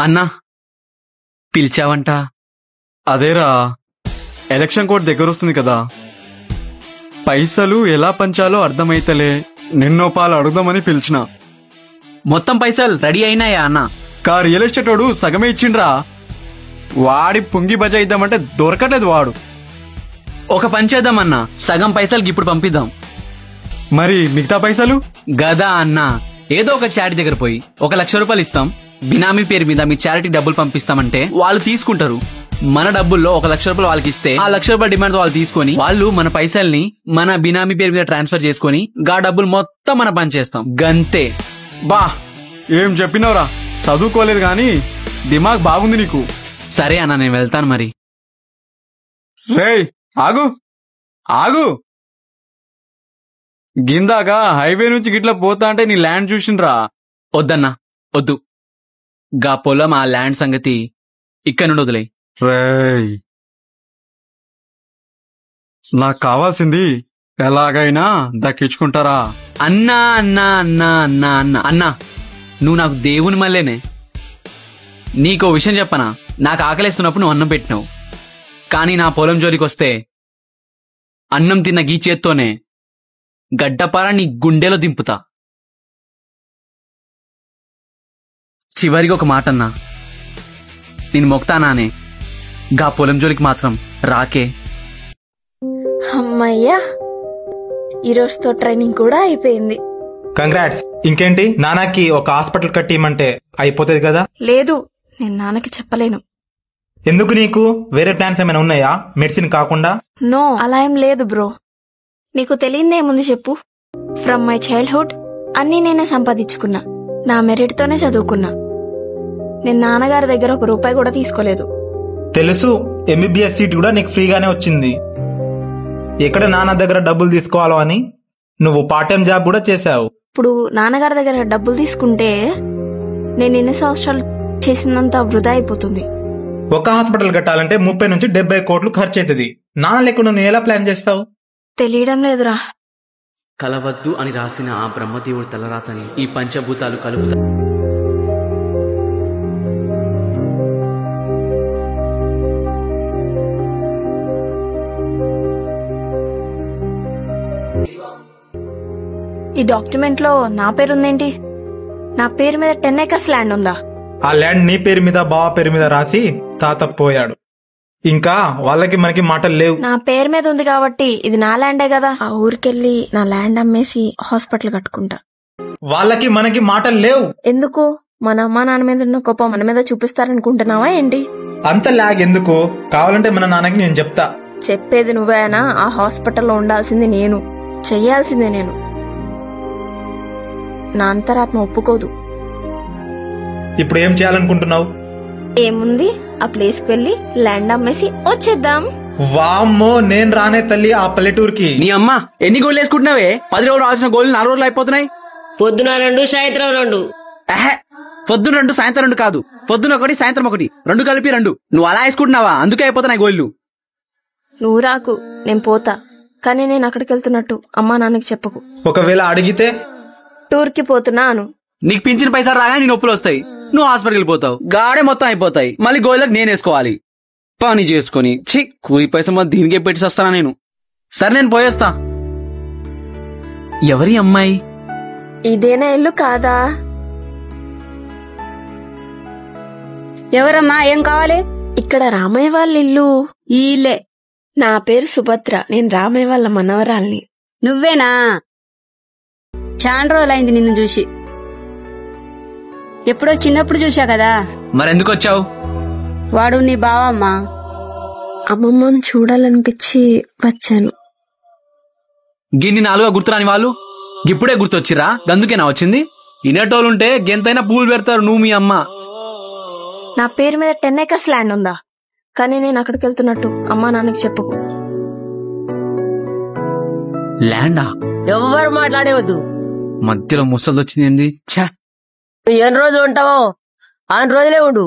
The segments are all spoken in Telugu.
అన్నా పిలిచావంట? అదేరా, ఎలక్షన్ కోడ్ దగ్గర వస్తుంది కదా, పైసలు ఎలా పంచాలో అర్థమైతలే, నిన్నో పాలు అడుగుదామని పిలిచిన. మొత్తం పైసలు రెడీ అయినాయా అన్నా? రియల్ ఎస్టేట్ వాడు సగమే ఇచ్చిండ్రా. వాడి పుంగి బజా ఇద్దామంటే దొరకట్లేదు వాడు. ఒక పని చేద్దామన్నా, సగం పైసలకి ఇప్పుడు పంపిద్దాం. మరి మిగతా పైసలు? గదా అన్నా, ఏదో ఒక చారిటీ దగ్గర పోయి 1,00,000 రూపాయలు ఇస్తాం, బినామీ పేరు మీద మీ చారిటీ డబ్బులు పంపిస్తామంటే వాళ్ళు తీసుకుంటారు. మన డబ్బుల్లో 1,00,000 రూపాయలు వాళ్ళకి ఇస్తే ఆ 1,00,000 రూపాయల డిమాండ్ వాళ్ళు తీసుకొని వాళ్ళు మన పైసల్ని మన బినామీ పేరు మీద ట్రాన్స్ఫర్ చేసుకుని గా డబ్బులు మొత్తం మన పని చేస్తాం. గంతే. బా ఏం చెప్పినవరా, చదువుకోలేదు గాని దిమాగ్ బాగుంది నీకు. సరే అన్నా, నేను వెళ్తాను మరి. రేయ్ ఆగు ఆగు, గిందాక హైవే నుంచి గిట్లా పోతా అంటే నీ ల్యాండ్ చూసిండ్రా. వద్దన్నా వద్దు, గా పొలం ఆ ల్యాండ్ సంగతి ఇక్కడ నుండి వదిలే. రేయ్, నాకు కావాల్సింది ఎలాగైనా దక్కించుకుంటారా? అన్నా అన్నా అన్నా అన్నా అన్నా అన్నా, నువ్వు నాకు దేవుని మళ్ళేనే. నీకో విషయం చెప్పనా, నాకు ఆకలేస్తున్నప్పుడు నువ్వు అన్నం పెట్టినావు, కానీ నా పొలం జోలికి వస్తే అన్నం తిన్న గీ చేత్తోనే గడ్డపార నీ గుండెలో దింపుతా. చివరికి ఒక మాట అన్నా, నేను మొక్తానానే, గా పొలం జోలికి మాత్రం రాకే. అమ్మయ్యా, ఈరోజుతో ట్రైనింగ్ కూడా అయిపోయింది. కంగ్రాట్స్. ఇంకేంటి, నాన్నకి ఒక హాస్పిటల్ కట్టియమంటే అయిపోతుంది కదా? లేదు, నేను నాన్నకి చెప్పలేను. ఎందుకు, నీకు వేరే ప్లాన్స్ ఏమైనా ఉన్నాయా మెడిసిన్ కాకుండా? నో, అలా ఏం లేదు బ్రో. నీకు తెలియదేముంది చెప్పు. ఫ్రమ్ మై చైల్డ్హుడ్ అన్నీ నేనే సంపాదించుకున్నా, నా మెరిట్ తోనే చదువుకున్నా. నేను నాన్నగారి దగ్గర ₹1 కూడా తీసుకోలేదు. తెలుసు, MBBS సీట్ కూడా నీకు ఫ్రీగానే వచ్చింది. ఎక్కడ నాన్న దగ్గర డబ్బులు తీసుకోవాలో అని నువ్వు పార్ట్ టైం జాబ్ కూడా చేశావు. ఇప్పుడు నాన్నగారి దగ్గర డబ్బులు తీసుకుంటే నేను ఎన్ని సంవత్సరాలు చేసినంత వృధా అయిపోతుంది. ఒక హాస్పిటల్ కట్టాలంటే 30 నుంచి 70 కోట్లు ఖర్చు అవుతుంది. నాన్న లేకుండా నువ్వు ఎలా ప్లాన్ చేస్తావు? తెలియడం లేదురా. కలవద్దు అని రాసిన ఆ బ్రహ్మదేవుడి తలరాతని ఈ పంచభూతాలు కలుపుతా. ఈ డాక్యుమెంట్ లో నా పేరుందేంటి? నా పేరు మీద 10 acres ల్యాండ్ ఉందా? ఆ ల్యాండ్ నీ పేరు మీద, బావ పేరు మీద రాసి తాత పోయాడు. ఇంకా వాళ్ళకి మనకి మాటలు లేవు. నా పేరు మీద ఉంది కాబట్టి ఇది నా ల్యాండే కదా. ఆ ఊరికెళ్ళి నా ల్యాండ్ అమ్మేసి హాస్పిటల్ కట్టుకుంటా. వాళ్ళకి మనకి మాటలు లేవు. ఎందుకు? మన అమ్మా నాన్న మీద ఉన్న కోపం మన మీద చూపిస్తారనుకుంటున్నావా ఏంటి? అంత లాగ్ ఎందుకు? కావాలంటే మన నాన్నకి నేను చెప్తా. చెప్పేది నువ్వేనా? ఆ హాస్పిటల్లో ఉండాల్సింది నేను, చెయ్యాల్సిందే నేను. నా అంతరాత్మ ఒప్పుకోదు. ఇప్పుడు ఏం చేయాలనుకుంటున్నావు? ఏముంది, ఆ ప్లేస్ కి వెళ్లి ల్యాండ్ అమ్మేసి వచ్చేద్దాం. వామ్మో, నేను రానే తల్లి ఆ పల్లెటూరుకి. నీ అమ్మ ఎన్ని గోళ్ళు వేసుకుంటున్నావే? 10 రోజులు రాసిన గోళ్ళు 4 రోజులు అయిపోతున్నాయి. పొద్దున 2, సాయంత్రం 2. పొద్దున 2, సాయంత్రం 2 కాదు, పొద్దున 1, సాయంత్రం 1, 2 కలిపి 2. నువ్వు అలా వేసుకుంటున్నావా? అందుకే అయిపోతున్నాయి గోళ్ళు. నువ్వు రాకు, నేను పోతా. కానీ నేను అక్కడికి వెళ్తున్నట్టు అమ్మా నాన్నకి చెప్పకు. ఒకవేళ అడిగితే? టూర్ కి పోతున్నాను. నీకు పింఛన్ పైసలు రాగానే నీ నొప్పులు వస్తాయి, నువ్వు హాస్పిటల్కి పోతావు, గాడే మొత్తం అయిపోతాయి. మళ్ళీ గోళ్ళకి నేను వేసుకోవాలి పని చేసుకుని. ఛీ, కూలి పైసలు మొత్తం దీనికే పెట్టి వస్తానా నేను. సరే నేను పోయేస్తా. ఎవరి అమ్మాయి? ఇదేనా ఇల్లు కాదా? ఎవరమ్మా, ఏం కావాలి? ఇక్కడ రామయ్య వాళ్ళ ఇల్లు. ఈ ఇల్లే. నా పేరు సుభద్ర, నేను రామయ్య వాళ్ళ మనవరాల్ని. నువ్వేనా? చాలా రోజులైంది నిన్ను చూసి. ఎప్పుడో చిన్నప్పుడు చూసా కదా. మరెందుకు వచ్చావు? వాడు నీ బావమ్మా. అమ్మమ్మని చూడాలనిపించి వచ్చాను. గిన్ని 4గా గుర్తురాని వాళ్ళు ఇప్పుడే గుర్తొచ్చిరా? గందుకేనా వచ్చింది? ఇనేటోళ్ళుంటే గెంతైనా పూలు పెడతారు, నువ్వు మీ అమ్మ. నా పేరు మీద 10 acres ల్యాండ్ ఉందా? కానీ నేను అక్కడికి వెళ్తున్నట్టు అమ్మా నాన్నకి చెప్పకు. ల్యాండా? ఎవరు మాట్లాడేవద్దు. మధ్యలో ముసలి వచ్చింది. ఛా, ఎన్ని రోజులు ఉంటావో అన్ని రోజులే ఉండు.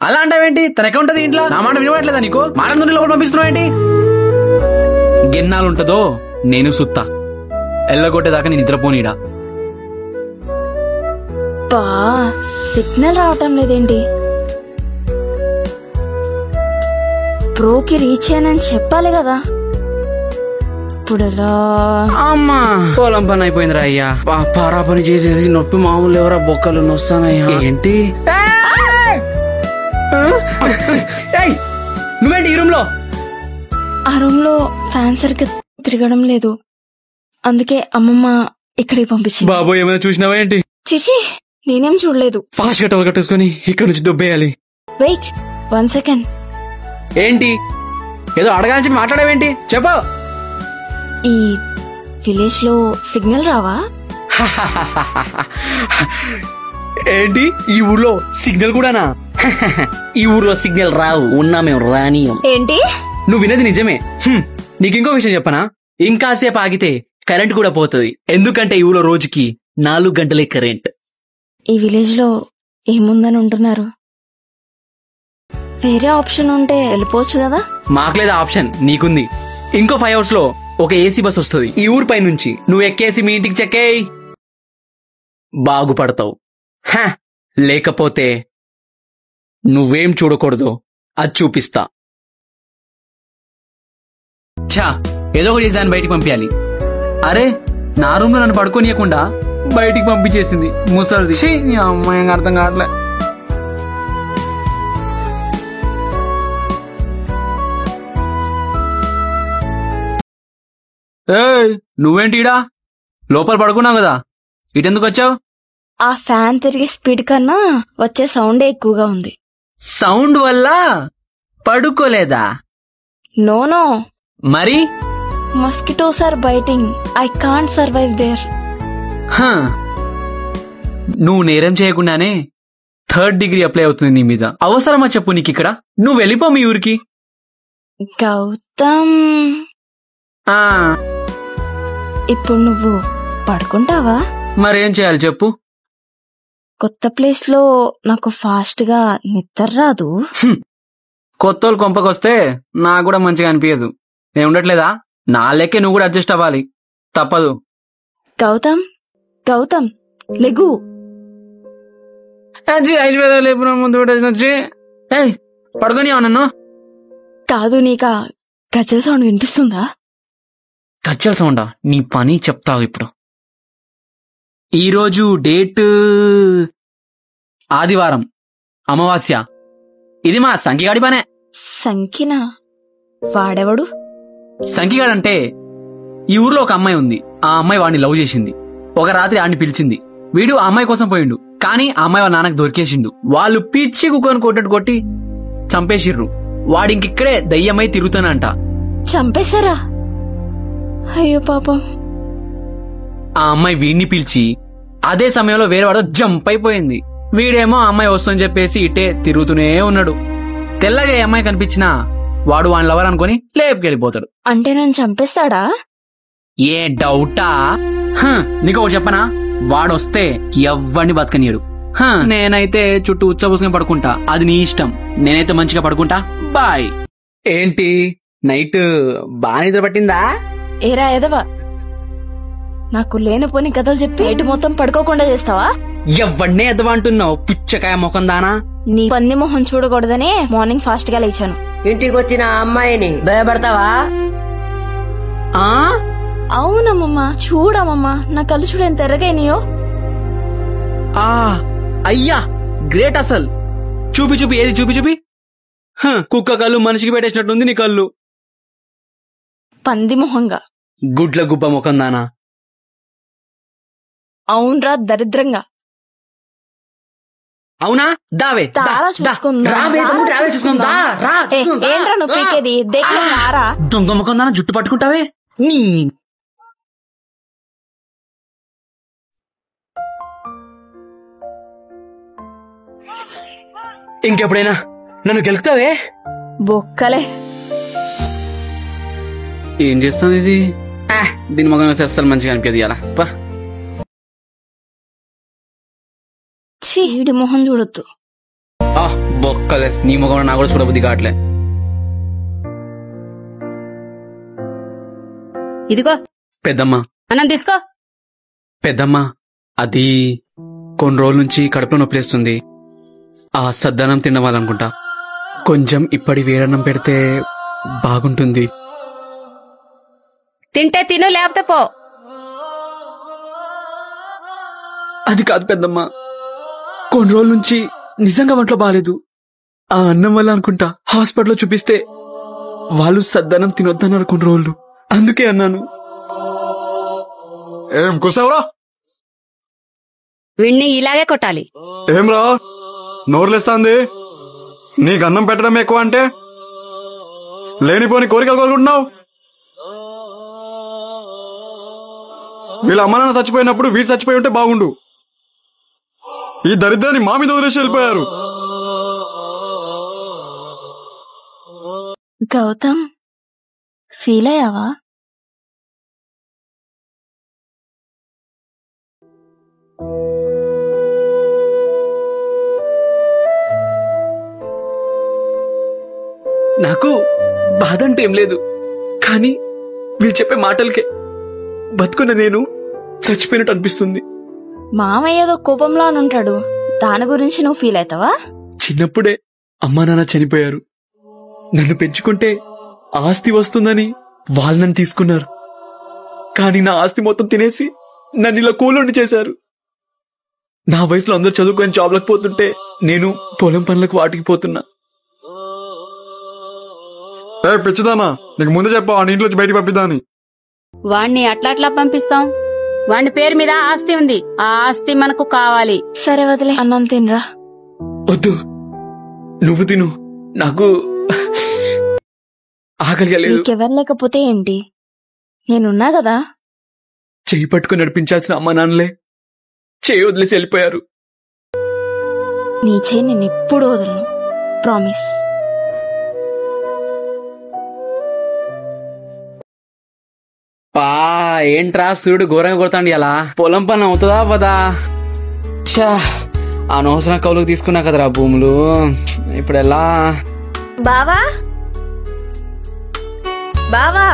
అలా అంటావేంటి? తన ఎక్కడ ఉంటది ఇంట్లో? నా మాట వినవట్లేదా నీకు? మాట లోపల పంపిస్తున్నావు ఏంటి? గెన్నాలుంటదో నేను సుత్తా, ఎల్లగొట్టేదాకా నేను నిద్రపోనీడా. సిగ్నల్ రావటం లేదేంటి? బ్రోకి రీచ్ అయ్యానని చెప్పాలి కదా. ఇప్పుడు ఎలా? అమ్మా పొలం పని అయిపోయిందిరా అయ్యా. పారా పని చేసేసి నొప్పి మామూలు ఎవరా బొక్కలు నొస్తానయ్యా. ఏంటి నువ్వేంటి ఈ రూమ్ లో? ఆ రూమ్ లో ఫ్యాన్ సరిగ్గా తిరగడం లేదు, అందుకే అమ్మమ్మ ఇక్కడికి పంపించింది. బాబు ఏమైనా చూసినావా ఏంటి? చిచి, నేనేం చూడలేదు. ఫాస్ట్ గా టవల్ కట్టేసుకొని ఇక్కడ నుంచి దొబ్బేయాలి. Wait 1 second. ఏంటి ఏదో అడగాలని చెప్పి మాట్లాడేవేంటి చెప్పు. ఈ విలేజ్ లో సిగ్నల్ రావా? ఏంటి ఈ ఊర్లో సిగ్నల్ కూడానా? ఈ ఊర్లో సిగ్నల్ రావు, ఉన్నా మేము రానియం. ఏంటి నువ్వు వినేది నిజమే. నీకు ఇంకో విషయం చెప్పనా? ఇంకాసేపు ఆగితే కరెంట్ కూడా పోతుంది. ఎందుకంటే ఈ ఊర్లో రోజుకి 4 గంటలే కరెంట్. ఈ విలేజ్ లో ఏముందని ఉంటున్నారు? వేరే ఆప్షన్ ఉంటే వెళ్ళిపోవచ్చు కదా. మాకు లేదా ఆప్షన్, నీకుంది. ఇంకో 5 అవర్స్ లో ఒక ఏసీ బస్ వస్తుంది ఈ ఊరు పై నుంచి. నువ్వు ఎక్కేసి మీ ఇంటికి చెక్కేయ్, బాగుపడతావు. లేకపోతే నువ్వేం చూడకూడదు అది చూపిస్తా. ఛా, ఏదో ఒకటి చేసి దాన్ని బయటికి పంపించాలి. అరే, నా రూమ్ లో నన్ను పడుకోనియకుండా బయటికి పంపించేసింది ముసలిది. ఛీ, నీ అమ్మాయి అర్థం కావట్లే. ఏయ్, నువ్వేంటి ఈడా? లోపల పడుకున్నావు కదా, ఇటెందుకు వచ్చావు? ఆ ఫ్యాన్ తిరిగే స్పీడ్ కన్నా వచ్చే సౌండే ఎక్కువగా ఉంది. సౌండ్ వల్ల పడుకోలేదా? నో, మరి mosquitoes are biting. I can't survive there. నువ్వు నేరం చేయకుండానే 3rd డిగ్రీ అప్లై అవుతుంది నీ మీద. అవసరమా చెప్పు నీకు ఇక్కడ? నువ్వు వెళ్ళిపో మీ ఊరికి. గౌతమ్, ఇప్పుడు నువ్వు పడుకుంటావా? మరేం చేయాలి చెప్పు? కొత్త ప్లేస్ లో నాకు ఫాస్ట్ గా నిద్ర రాదు. కొత్తోళ్ళు కొంపకొస్తే నాకు కూడా మంచిగా అనిపించదు. నేను ఉండట్లేదా? నా లెక్కే నువ్వు కూడా అడ్జస్ట్ అవ్వాలి, తప్పదు. గౌతమ్ లెగు. ఐశ్వర్య లేపు ముందు పడుకొని నన్ను. కాదు, నీకా గజ్జల సౌండ్ వినిపిస్తుందా? గజ్జల సౌండా? నీ పని చెప్తావు ఇప్పుడు. ఈరోజు డేట్ ఆదివారం, అమావాస్య. ఇది మా సంఖ్యగాడి పనే. సంకినా? వాడెవడు? సంఖ్యగాడంటే ఈ ఊర్లో ఒక అమ్మాయి ఉంది. ఆ అమ్మాయి వాడిని లవ్ చేసింది. ఒక రాత్రి ఆడిని పిలిచింది. వీడు ఆ అమ్మాయి కోసం పోయిండు, కానీ ఆ అమ్మాయి వాళ్ళ నాన్నకు దొరికేసిండు. వాళ్ళు పిచ్చి కుక్కను కొట్టట్టు కొట్టి చంపేసిర్రు. వాడింకిక్కడే దయ్యమై తిరుగుతానంట. చంపేశారా? అయ్యో పాపం. ఆ అమ్మాయి వీడిని పిలిచి అదే సమయంలో వేరే వాడు జంప్ అయిపోయింది. వీడేమో ఆ అమ్మాయి వస్తుందని చెప్పేసి ఇట్టే తిరుగుతూనే ఉన్నాడు. తెల్లగా ఏ అమ్మాయి కనిపించినా వాడు వాడిని లవర్ అనుకుని లేపుకెళ్ళిపోతాడు. అంటే నన్ను చంపేస్తాడా? ఏ డౌటా? నీకు ఒకటి చెప్పనా? వాడొస్తే ఎవ్వడిని బతకనీయడు. నేనైతే చుట్టూ ఉచ్చబోసుకుని పడుకుంటా, అది నీ ఇష్టం. నేనైతే మంచిగా పడుకుంటా. బాయ్. ఏంటి నైట్ బాగా నిద్ర పట్టిందా? ఏరా ఎదవా, నాకు లేనిపోని కథలు చెప్పి నైట్ మొత్తం పడుకోకుండా చేస్తావా? ఎవ్వడినే ఎదవా అంటున్నావు, పుచ్చకాయ మొఖం దానా? నీ పంది మొహం చూడకూడదనే మార్నింగ్ ఫాస్ట్ గా లేచాను. ఇంటికి వచ్చిన అమ్మాయిని భయపడతావా? అవునమ్మమ్మా, చూడమ్మమ్మా, నా కళ్ళు చూడ ఎంత ఎర్రగైనాయో. అయ్యా గ్రేట్. అసలు చూపి చూపి, ఏది చూపి చూపి. కుక్క కళ్ళు మనిషికి పెట్టేసినట్టుంది నీ కళ్ళు. పంది మొహంగా. గుడ్ల గుబ్బ ముఖం దానా? అవునరా, దరిద్రంగా. అవునా? దావే తారా చూసుకుందా? ఏంట్రా నువ్వు పీకేది? తారా దొంగ ముఖం దానా, జుట్టు పట్టుకుంటావే నీ. ఇంకెప్పుడైనా నన్ను గెలుపుతావే? బొక్కలే. ఏం చేస్తుంది ఇది? దీని మొగం వేస్తే అస్సలు మంచిగా అనిపించదు. ఇలా చీడి మొహం చూడొద్దు. బొక్కలే, నీ మొగం నా కూడా చూడబుద్ధి కావట్లే. ఇదిగో పెద్దమ్మ. అన్నం తీసుకో. పెద్దమ్మ, అది కొన్ని రోజుల నుంచి కడుపులో నొప్పిలేస్తుంది. ఆ సద్దనం తినవాలనుకుంటా. కొంచెం ఇప్పటి వేడన్నం పెడితే బాగుంటుంది. తింటే తిను, లేకపోతే పో. అది కాదు పెద్దమ్మ, కొన్ని రోజుల నుంచి నిజంగా ఒంట్లో బాగాలేదు. ఆ అన్నం వల్ల అనుకుంటా హాస్పిటల్లో చూపిస్తే వాళ్ళు సద్దనం తినొద్దన్నారు కొన్ని రోజులు. అందుకే అన్నాను. ఏం కూసావురా? వీణ్ణి ఇలాగే కొట్టాలి. ఏం రా నోరులేస్తాంది? నీకు అన్నం పెట్టడం ఎక్కువ అంటే లేనిపోని కోరికలు కోరుకుంటున్నావు. వీళ్ళ అమ్మ నాన్న చచ్చిపోయినప్పుడు వీడు చచ్చిపోయి ఉంటే బాగుండు. ఈ దరిద్రాన్ని మా మీద వదిలేసి వెళ్ళిపోయారు. గౌతమ్, ఫీల్ అయ్యావా? నాకు బాధ అంటే ఏం లేదు, కానీ వీళ్ళు చెప్పే మాటలకే బతుకున్న నేను చచ్చిపోయినట్టు అనిపిస్తుంది. మామయ్య ఏదో కోపంలో అని ఉంటాడు, దాని గురించి నువ్వు ఫీల్ అవుతావా? చిన్నప్పుడే అమ్మా నాన్న చనిపోయారు. నన్ను పెంచుకుంటే ఆస్తి వస్తుందని వాళ్ళు నన్ను తీసుకున్నారు. కానీ నా ఆస్తి మొత్తం తినేసి నన్ను ఇలా కూలోండి చేశారు. నా వయసులో అందరూ చదువుకొని జాబ్లకు పోతుంటే నేను పొలం పనులకు వాటికి పోతున్నా. ఏ పిచ్చిదానా, నీకు ముందే చెప్పా ఆ ఇంట్లోంచి బయటికి పంపిద్దాని. వాణ్ణి అట్లా పంపిస్తాం? వాణ్ణి పేరు మీద ఆస్తి ఉంది, ఆ ఆస్తి మనకు కావాలి. సరే వదిలే, అన్నం తినరా. వద్దు, నువ్వు తిను, నాకు ఆకలిగా లేదు. నీకెవరు లేకపోతే ఏంటి, నేనున్నా కదా. చెయ్యి పట్టుకుని నడిపించాల్సిన అమ్మా నాన్నలే చెయ్యి వదిలేసి వెళ్ళిపోయారు. నీ చేయి నేను ఎప్పుడు వదలను, ప్రామిస్. పా ఏంట్రా సూర్యుడు ఘోరంగా కొడతాండి. అలా పొలం పని అవుతుందా పదా? ఛా, అనవసరం కౌలుకు తీసుకున్నా కదరా భూములు. ఇప్పుడు ఎలా? బావా, బావా.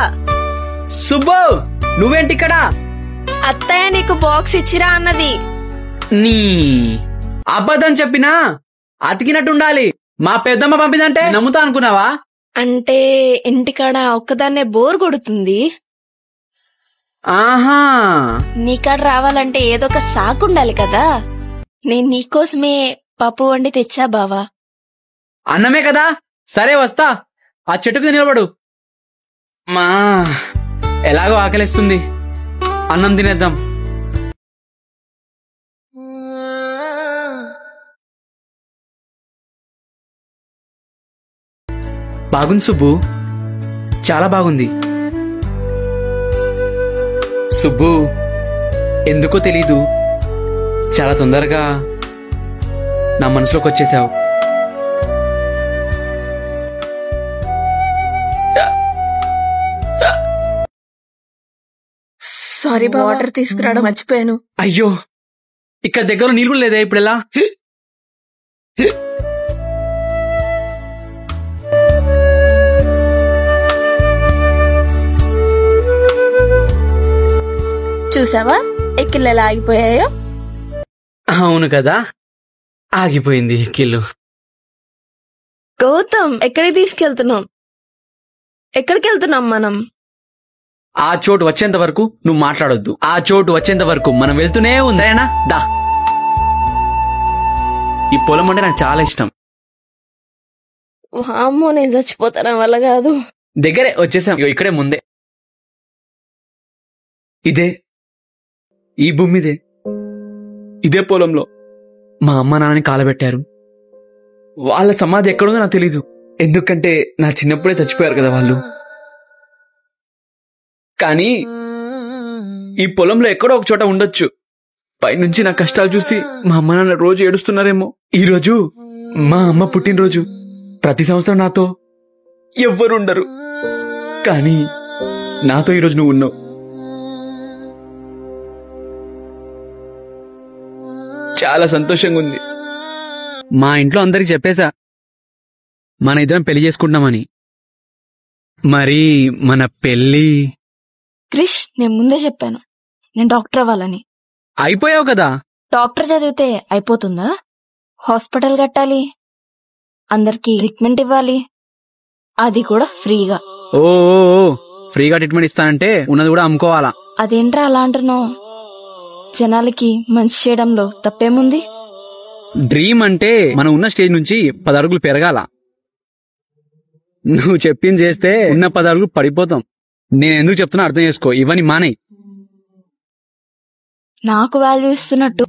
సుబ్బు, నువ్వేంటి ఇక్కడ? అత్తయ్య నీకు బాక్స్ ఇచ్చిరా అన్నది. నీ అబద్ధం చెప్పినా అతికినట్టుండాలి. మా పెద్దమ్మ పంపిందంటే నమ్ముతా అనుకున్నావా? అంటే ఇంటికాడ ఒక్కదాన్నే బోర్ కొడుతుంది, ఆహా, నీకాడ రావాలంటే ఏదో ఒక సాకుండాలి కదా. నేను నీకోసమే పప్పు వండి తెచ్చా బావా. అన్నమే కదా, సరే వస్తా. ఆ చెట్టుకు నిలబడు. మా ఎలాగో ఆకలిస్తుంది, అన్నం తినేద్దాం. బాగుంది సుబ్బు, చాలా బాగుంది. సుబ్బు, ఎందుకో తెలీదు, చాలా తొందరగా నా మనసులోకి వచ్చేసావు. సారీ, వాటర్ తీసుకురావడం మర్చిపోయాను. అయ్యో, ఇక్కడ దగ్గర నీళ్ళు కూడా లేదా? ఇప్పుడు ఎలా? చూసావా ఎక్కిళ్ళు ఎలా ఆగిపోయాయో? అవును కదా, ఆగిపోయింది కిల్లు. గౌతమ్, ఎక్కడికి తీసుకెళ్తున్నాం? ఎక్కడికి వెళ్తున్నాం మనం? ఆ చోటు వచ్చేంత వరకు నువ్వు మాట్లాడొద్దు. ఆ చోటు వచ్చేంత వరకు మనం వెళ్తూనే ఉందేనా? దా. ఈ పొలం అంటే నాకు చాలా ఇష్టం. అమ్మో, నేను చచ్చిపోతాను, వల్ల కాదు. దగ్గరే వచ్చేసాం, ఇగో ఇక్కడే ముందే. ఇదే ఈ భూమి మీదే, ఇదే పొలంలో మా అమ్మ నాన్నని కాలబెట్టారు. వాళ్ళ సమాధి ఎక్కడుందో నాకు తెలీదు, ఎందుకంటే నా చిన్నప్పుడే చచ్చిపోయారు కదా వాళ్ళు. కానీ ఈ పొలంలో ఎక్కడో ఒక చోట ఉండొచ్చు. పైనుంచి నా కష్టాలు చూసి మా అమ్మ నాన్న రోజు ఏడుస్తున్నారేమో. ఈ రోజు మా అమ్మ పుట్టినరోజు. ప్రతి సంవత్సరం నాతో ఎవ్వరుండరు, కానీ నాతో ఈరోజు నువ్వు ఉన్నావు. చాలా సంతోషంగా ఉంది. మా ఇంట్లో అందరికి చెప్పేశా మన ఇద్దరం పెళ్లి చేసుకుంటున్నామని. మరి మన పెళ్లి? క్రిష్, నేను ముందే చెప్పాను నేను డాక్టర్ అవ్వాలని. అయిపోయావు కదా, డాక్టర్ చదివితే అయిపోతుందా? హాస్పిటల్ కట్టాలి, అందరికి ట్రీట్మెంట్ ఇవ్వాలి, అది కూడా ఫ్రీగా. ఓ ఫ్రీగా ట్రీట్మెంట్ ఇస్తానంటే ఉన్నది కూడా అమ్ముకోవాలా? అదేంట్రా అలా అంటున్నావు? జనాలకి మంచి చేయడంలో తప్పేముంది? డ్రీమ్ అంటే మనం ఉన్న స్టేజ్ నుంచి 10 అడుగులు పెరగాల. నువ్వు చెప్పింది చేస్తే ఉన్న 10 అడుగులు పడిపోతాం. నేను ఎందుకు చెప్తున్నా అర్థం చేసుకో. ఇవన్నీ మానే. నాకు వాల్యూ ఇస్తున్నట్టు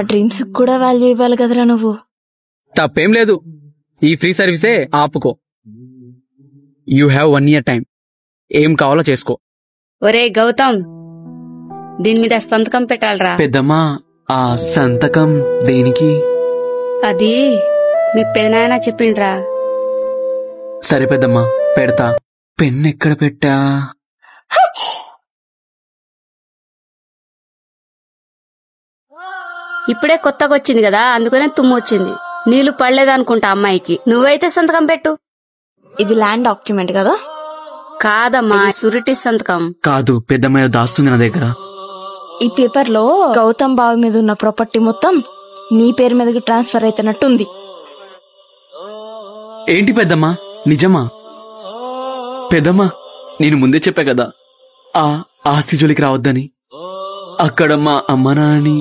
డ్రీమ్స్ కూడా వాల్యూ ఇవ్వాలి కదరా నువ్వు. తప్పేం లేదు, ఈ ఫ్రీ సర్వీసే ఆపుకో. You have 1 year time. ఏం కావాలో చేసుకో. ఒరే గౌతమ్, దీని మీద సంతకం పెట్టాలరా. పెద్దమ్మా, ఆ సంతకం దేనికి? అది మీ పెదనాయన చెప్పిండ్రా. సరే పెద్దమ్మా, పెడతా. పెన్ ఎక్కడ పెట్టా? ఇప్పుడే కొత్తగా వచ్చింది కదా, అందుకనే తుమ్ము వచ్చింది. నీళ్లు పడలేదనుకుంటా అమ్మాయికి. నువ్వైతే సంతకం పెట్టు. ఇది ల్యాండ్ డాక్యుమెంట్ కదా? కాదమ్మా, సురిటీ సంతకం. కాదు, పెద్దమ్మాయి దాస్తుంది నా దగ్గర. ఈ పేపర్ లో గౌతమ్ బావి మీద ఉన్న ప్రాపర్టీ మొత్తం నీ పేరు మీదకి ట్రాన్స్ఫర్ అయితేనట్టుంది. ఏంటి పెద్దమ్మా, నిజమా? పెద్దమ్మా, నేను ముందే చెప్పా కదా ఆ ఆస్తి జోలికి రావద్దని. అక్కడ మా అమ్మ నాన్నని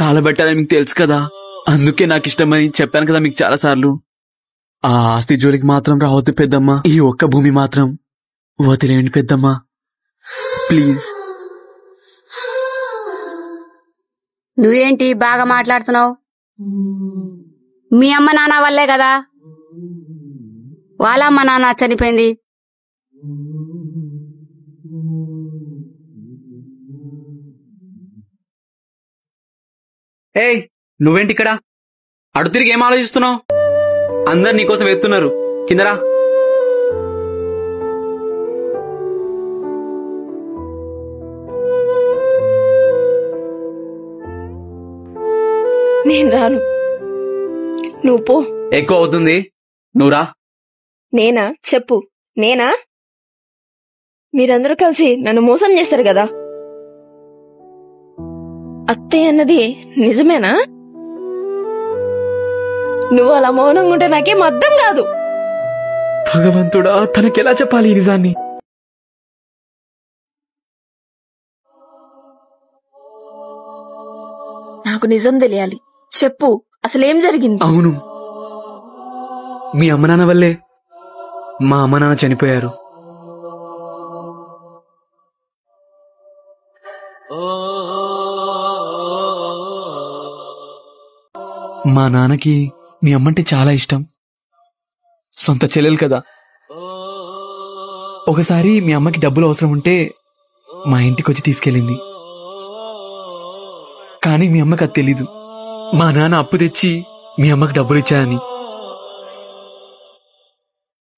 కాలబెట్టాలని మీకు తెలుసు కదా, అందుకే నాకు ఇష్టమని చెప్పాను కదా మీకు చాలా సార్లు. ఆ ఆస్తి జోలికి మాత్రం రావద్దు పెద్దమ్మా. ఈ ఒక్క భూమి మాత్రం వదిలేయండి పెద్దమ్మా, ప్లీజ్. నువ్వేంటి బాగా మాట్లాడుతున్నావు? మీ అమ్మ నాన్న వల్లే కదా వాళ్ళ అమ్మ నాన్న చనిపోయింది. ఏయ్, నువ్వేంటి ఇక్కడ? అడు తిరిగి ఏం ఆలోచిస్తున్నావు? అందరు నీకోసం ఎత్తున్నారు. కిందరా. నేను రాను, నువ్వు పో. ఎక్కువ అవుతుంది, నువ్వురా. నేనా? చెప్పు, నేనా? మీరందరూ కలిసి నన్ను మోసం చేశారు కదా. అత్తయ్య అన్నది నిజమేనా? నువ్వు అలా మౌనంగా ఉంటే నాకేం అర్థం కాదు. భగవంతుడా, తనకెలా చెప్పాలి ఈ నిజాన్ని? నాకు నిజం తెలియాలి, చెప్పు, అసలేం జరిగింది? అవును, మీ అమ్మ నాన్న వల్లే మా అమ్మ నాన్న చనిపోయారు. మా నాన్నకి మీ అమ్మంటే చాలా ఇష్టం. సొంత చెల్లెలు కదా. ఒకసారి మీ అమ్మకి డబ్బులు అవసరం ఉంటే మా ఇంటికి వచ్చి తీసుకెళ్ళింది. కానీ మీ అమ్మకి అది తెలీదు. మా నాన్న అప్పు తెచ్చి మీ అమ్మకి డబ్బులు ఇచ్చారని.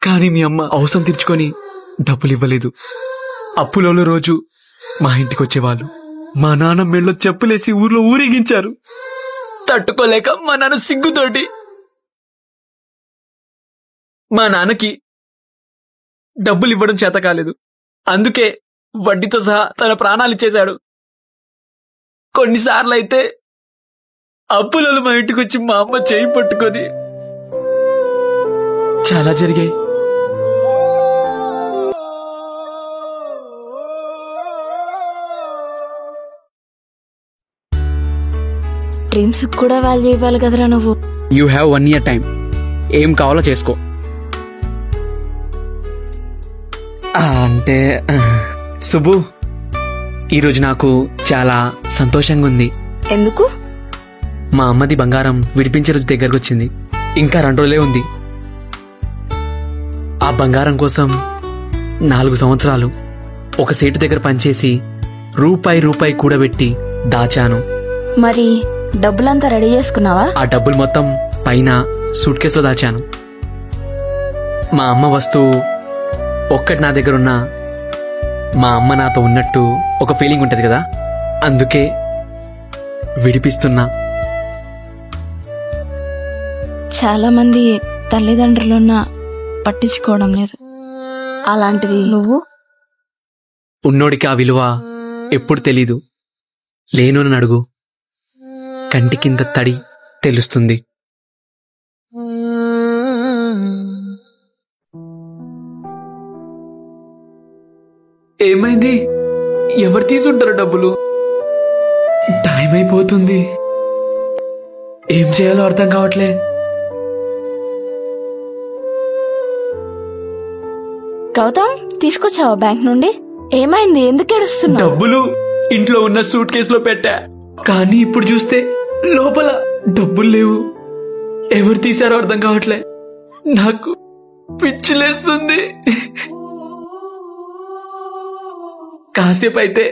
కానీ మీ అమ్మ అవసరం తీర్చుకొని డబ్బులు ఇవ్వలేదు. అప్పులలో రోజు మా ఇంటికి వచ్చేవాళ్ళు. మా నాన్న మెళ్ళో చెప్పులేసి ఊర్లో ఊరేగించారు. తట్టుకోలేక మా నాన్న సిగ్గుతోటి మా నాన్నకి డబ్బులు ఇవ్వడం చేత కాలేదు. అందుకే వడ్డీతో సహా తన ప్రాణాలు ఇచ్చేశాడు. కొన్నిసార్లు అయితే అప్పులలో మా ఇంటికి వచ్చి మా అమ్మ చేయి పట్టుకొని చాలా జరిగాయి. డ్రీమ్స్ కూడా వాల్యూ ఇవ్వాలి కదరా నువ్వు. You have 1 year time. ఏం కావాలో చేసుకో. అంటే సుబ్బు, ఈరోజు నాకు చాలా సంతోషంగా ఉంది. ఎందుకు? మా అమ్మది బంగారం విడిపించే రోజు దగ్గరకు వచ్చింది. ఇంకా 2 రోజులే ఉంది. ఆ బంగారం కోసం 4 సంవత్సరాలు ఒక సేటు దగ్గర పనిచేసి రూపాయి కూడబెట్టి దాచాను. మరి డబ్బులంతా రెడీ చేసుకున్నావా? ఆ డబ్బులు మొత్తం పైన సూట్ కేసులో దాచాను. మా అమ్మ వస్తువు ఒక్కటి నా దగ్గర ఉన్నా మా అమ్మ నాతో ఉన్నట్టు ఒక ఫీలింగ్ ఉంటది కదా, అందుకే విడిపిస్తున్నా. చాలా మంది తల్లిదండ్రులున్నా పట్టించుకోవడం లేదు. అలాంటిది నువ్వు. ఉన్నోడికి ఆ విలువ ఎప్పుడు తెలీదు. లేనోని అడుగు. కంటి కింద తడి తెలుస్తుంది. ఏమైంది? ఎవరు తీసుంటారు డబ్బులు? టైం అయిపోతుంది. ఏం చేయాలో అర్థం కావట్లే. గౌతమ్, తీసుకొచ్చావా బ్యాంక్ నుండి? ఏమైంది? ఎందుకు ఏడుస్తున్నావు? డబ్బులు ఇంట్లో ఉన్న సూట్ కేసులో పెట్టా, కానీ ఇప్పుడు చూస్తే లోపల డబ్బులు లేవు. ఎవరు తీశారో అర్థం కావట్లే. నాకు పిచ్చిలేస్తుంది. కాసేపు అయితే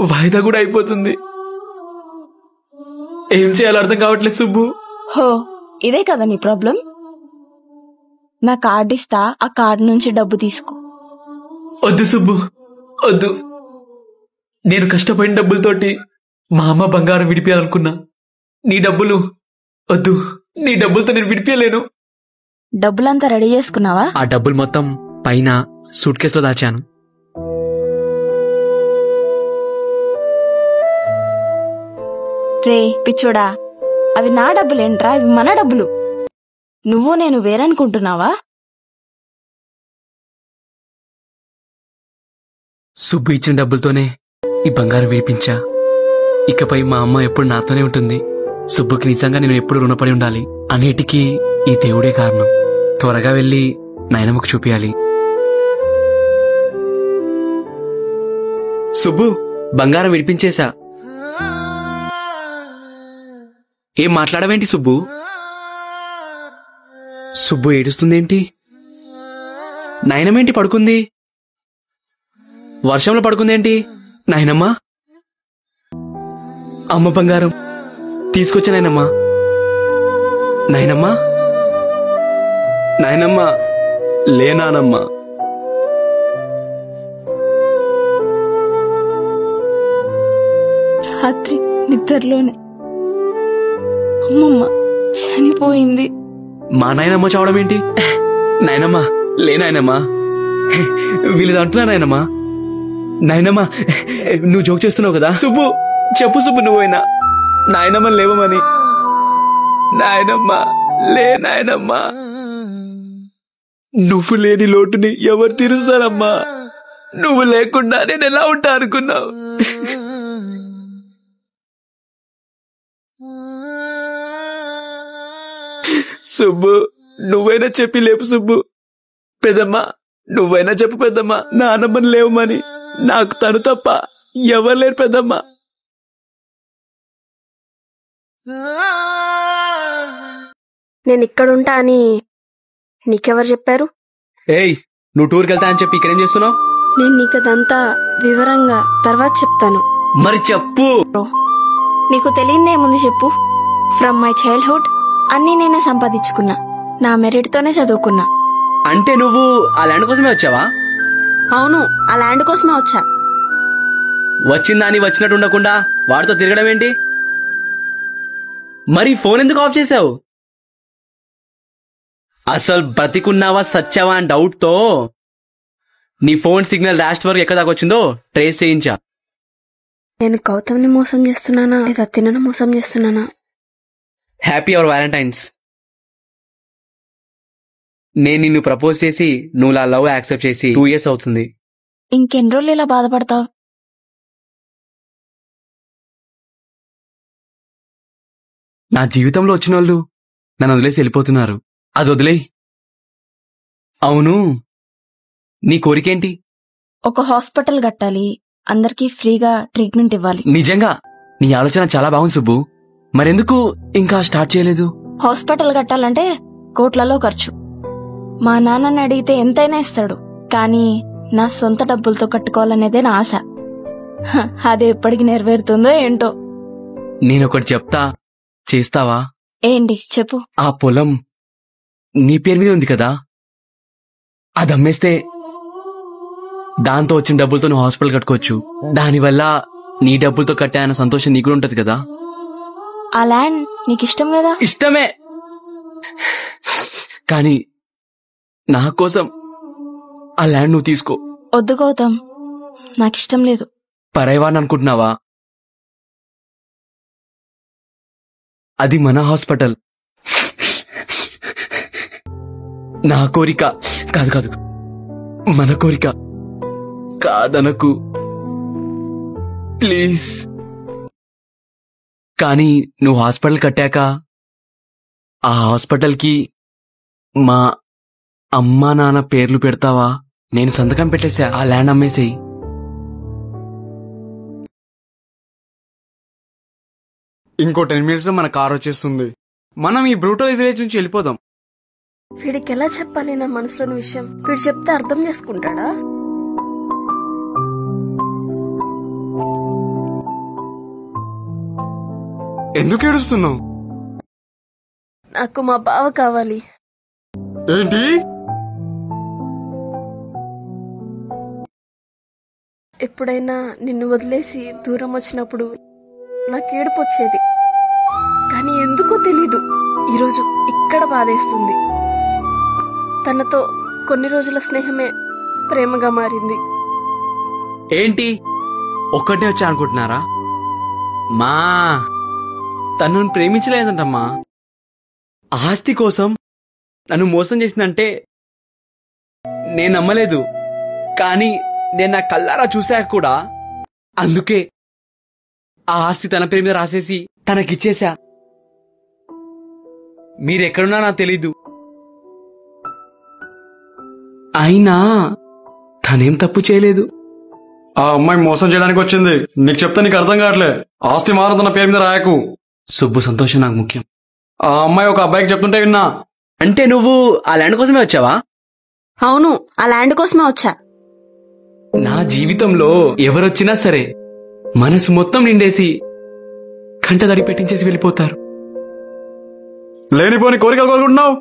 వాయిదా కూడా అయిపోతుంది. ఏం చేయాలో అర్థం కావట్లేదు సుబ్బు. హో, ఇదే కదా నీ ప్రాబ్లం. నా కార్డు ఇస్తా, ఆ కార్డు నుంచి డబ్బు తీసుకో. వద్దు సుబ్బు, వద్దు. నేను కష్టపడిన డబ్బులతోటి మా అమ్మ బంగారం విడిపించాలనుకున్నా. నీ డబ్బులు వద్దు. నీ డబ్బులతో నేను విడిపించలేను. డబ్బులంతా రెడీ చేసుకున్నావా? ఆ డబ్బులు మొత్తం పైన సూట్ కేసులో దాచాను. రే పిచ్చోడా, అవి నా డబ్బులేంట్రా? అవి మన డబ్బులు. నువ్వు నేను వేరనుకుంటున్నావా? సుబ్బు ఇచ్చిన డబ్బులతోనే ఈ బంగారం విడిపించా. ఇకపై మా అమ్మ ఎప్పుడు నాతోనే ఉంటుంది. సుబ్బుకి నిజంగా నేను ఎప్పుడు రుణపడి ఉండాలి. అన్నిటికీ ఈ దేవుడే కారణం. త్వరగా వెళ్లి నాయనమ్మకు చూపియాలి. సుబ్బు, బంగారం విడిపించేశా. ఏం మాట్లాడవేంటి సుబ్బు? సుబ్బు ఏడుస్తుందేంటి? నాయనమేంటి పడుకుంది? వర్షంలో పడుకుందేంటి? నాయనమ్మా, అమ్మ బంగారం తీసుకొచ్చా నాయనమ్మా. నాయనమ్మా, నాయనమ్మా, లేనానమ్మా. రాత్రి నిద్రలోనే అమ్మమ్మ చనిపోయింది. మా నాయనమ్మ చావడం ఏంటి? నాయనమ్మా, లే నాయనమ్మా. వీళ్ళది అంటున్నా నాయనమ్మా. నాయనమ్మా, నువ్వు జోక్ చేస్తున్నావు కదా. సుబ్బు, చెప్పు సుబ్బు, నువ్వైనా నాయనమ్మ లేవమని. నాయనమ్మా, లే నాయనమ్మా. నువ్వు లేని లోటుని ఎవరు తీరుస్తారమ్మా? నువ్వు లేకుండా నేను ఎలా ఉంటా అనుకున్నావు? సుబ్బు, నువ్వైనా చెప్పి లేపు సుబ్బు. పెద్దమ్మా, నువ్వైనా చెప్పు పెద్దమ్మా, నానమ్మని లేవమని. నాకు తను తప్ప ఎవరు లేరు పెద్దమ్మా. నేను ఇక్కడుంటా అని నీకెవరు చెప్పారు? ఏయ్, నువ్వు టూర్కి వెళ్తా అని చెప్పి ఇక్కడేం చేస్తున్నావు? నేను నీకదంతా వివరంగా తర్వాత చెప్తాను. మరి చెప్పు. నీకు తెలియదేముంది చెప్పు. ఫ్రమ్ మై చైల్డ్హుడ్ అన్నీ నేనే సంపాదించుకున్నా. నా మెరిట్ తోనే చదువుకున్నా. అంటే నువ్వు ఆ ల్యాండ్ కోసమే వచ్చావా? అవును, ఆ ల్యాండ్ కోసమే వచ్చా. వచ్చిందాని వచ్చినట్టు ఉండకుండా వాడితో తిరగడం ఏంటి? మరి ఫోన్ ఎందుకు ఆఫ్ చేశావు? అసలు బ్రతికున్నావా సచ్చావా అని డౌట్ తో నీ ఫోన్ సిగ్నల్ ర్యాస్ట్ వరకు ఎక్కడ దాకా వచ్చిందో ట్రేస్ చేయించా. నేను గౌతమ్ని మోసం చేస్తున్నానా లేదా తినను మోసం చేస్తున్నానా? Happy our valentines. నేను నిన్ను ప్రపోజ్ చేసి నువ్వు నా లవ్ యాక్సెప్ట్ చేసి 2 years అవుతుంది. ఇంకెన్ని రోజులు ఇలా బాధపడతావు? నా జీవితంలో వచ్చిన వాళ్ళు నన్ను వదిలేసి వెళ్ళిపోతున్నారు. అది వదిలేయ్. అవును, నీ కోరికేంటి? ఒక హాస్పిటల్ కట్టాలి, అందరికీ ఫ్రీగా ట్రీట్మెంట్ ఇవ్వాలి. నిజంగా నీ ఆలోచన చాలా బాగుంది సుబ్బు. మరెందుకు ఇంకా స్టార్ట్ చేయలేదు? హాస్పిటల్ కట్టాలంటే కోట్లలో ఖర్చు. మా నాన్నని అడిగితే ఎంతైనా ఇస్తాడు, కానీ నా సొంత డబ్బులతో కట్టుకోవాలనేదే నా ఆశ. అది ఎప్పటికి నెరవేరుతుందో ఏంటో. నేనొకటి చెప్తా, చేస్తావా? ఏంటి చెప్పు. ఆ పొలం నీ పేరు మీద ఉంది కదా, అది అమ్మేస్తే దాంతో వచ్చిన డబ్బులతో నువ్వు హాస్పిటల్ కట్టుకోవచ్చు. దానివల్ల నీ డబ్బులతో కట్టాయన్న సంతోషం నీకు కూడా ఉంటది కదా. ఆ ల్యాండ్ నీకు ఇష్టం కదా? ఇష్టమే, కానీ నా కోసం ఆ ల్యాండ్ నువ్వు తీసుకో. వద్దు గౌతమ్, నాకిష్టం లేదు. పరాయివాడిని అనుకుంటున్నావా? అది మన హాస్పిటల్. నా కోరిక కాదు కాదు, మన కోరిక కాదనకు ప్లీజ్. కానీ నువ్వు హాస్పిటల్ కట్టాక ఆ హాస్పిటల్కి మా అమ్మా నాన్న పేర్లు పెడతావా? నేను సంతకం పెట్టేశా, ఆ ల్యాండ్ అమ్మేసేయి. ఇంకో 10 minutes లో మన కార్ వచ్చేస్తుంది. మనం ఈ బ్రూటల్ విలేజ్ నుంచి వెళ్ళిపోదాం. వీడికి ఎలా చెప్పాలి నా మనసులోని విషయం? వీడు చెప్తే అర్థం చేసుకుంటాడా? ఎందుకు ఏడుస్తున్నావు? నాకు మా బావ కావాలి. ఏంటి? ఎప్పుడైనా నిన్ను వదిలేసి దూరం వచ్చినప్పుడు నాకు ఏడుపు వచ్చేది. కానీ ఎందుకో తెలీదు, ఈరోజు ఇక్కడ బాధేస్తుంది. తనతో కొన్ని రోజుల స్నేహమే ప్రేమగా మారింది. ఏంటి ఒక్కటే వచ్చా అనుకుంటున్నారా? మా తను ప్రేమించలేదంటమ్మా. ఆస్తి కోసం నన్ను మోసం చేసిందంటే నేను నమ్మలేదు. కానీ నేను నా కళ్ళారా చూశాక కూడా అందుకే ఆ ఆస్తి తన పేరు మీద రాసేసి తనకిచ్చేశా. మీరెక్కడున్నా నాకు తెలీదు. అయినా తనేం తప్పు చేయలేదు. ఆ అమ్మాయి మోసం చేయడానికి వచ్చింది. నీకు చెప్తే నీకు అర్థం కావట్లే. ఆస్తి మాత్రం తన పేరు మీద రాయకు. సుబ్బు సంతోషం నాకు ముఖ్యం. ఆ అమ్మాయి ఒక అబ్బాయికి చెప్తుంటే విన్నా. అంటే నువ్వు ఆ ల్యాండ్ కోసమే వచ్చావా? అవును, ఆ ల్యాండ్ కోసమే వచ్చా. నా జీవితంలో ఎవరొచ్చినా సరే మనసు మొత్తం నిండేసి కంటదడి పెట్టించేసి వెళ్ళిపోతారు. లేనిపోని కోరికలు కోరుకుంటున్నావు.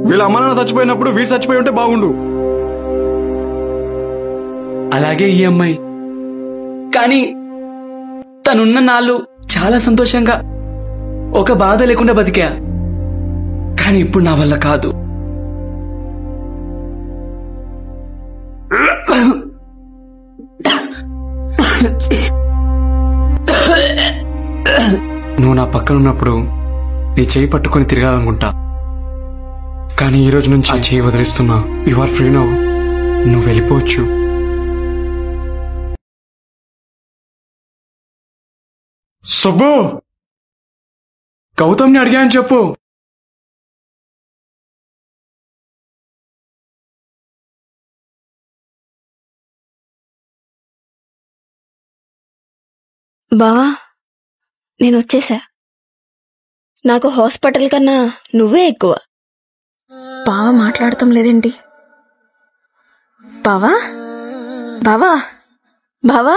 వీళ్ళ అమ్మ నాన్న చచ్చిపోయినప్పుడు వీడు చచ్చిపోయి ఉంటే బాగుండు. అలాగే ఈ అమ్మాయి. కానీ తనున్న నాళ్ళు చాలా సంతోషంగా ఒక బాధ లేకుండా బతికా. కానీ ఇప్పుడు నా వల్ల కాదు. నువ్వు నా పక్కన ఉన్నప్పుడు నీ చేయి పట్టుకుని తిరగాలనుకుంటా. కానీ ఈ రోజు నుంచి ఆ చేయి వదిలిస్తున్నా. You are free now. నువ్వు వెళ్ళిపోవచ్చు. సుబ్బు, గౌతమ్ని అడిగాను చెప్పు. బావా, నేను వచ్చేసా. నాకు హాస్పిటల్ కన్నా నువ్వే ఎక్కువ. బావా మాట్లాడటం లేదేంటి? బావా బావా బావా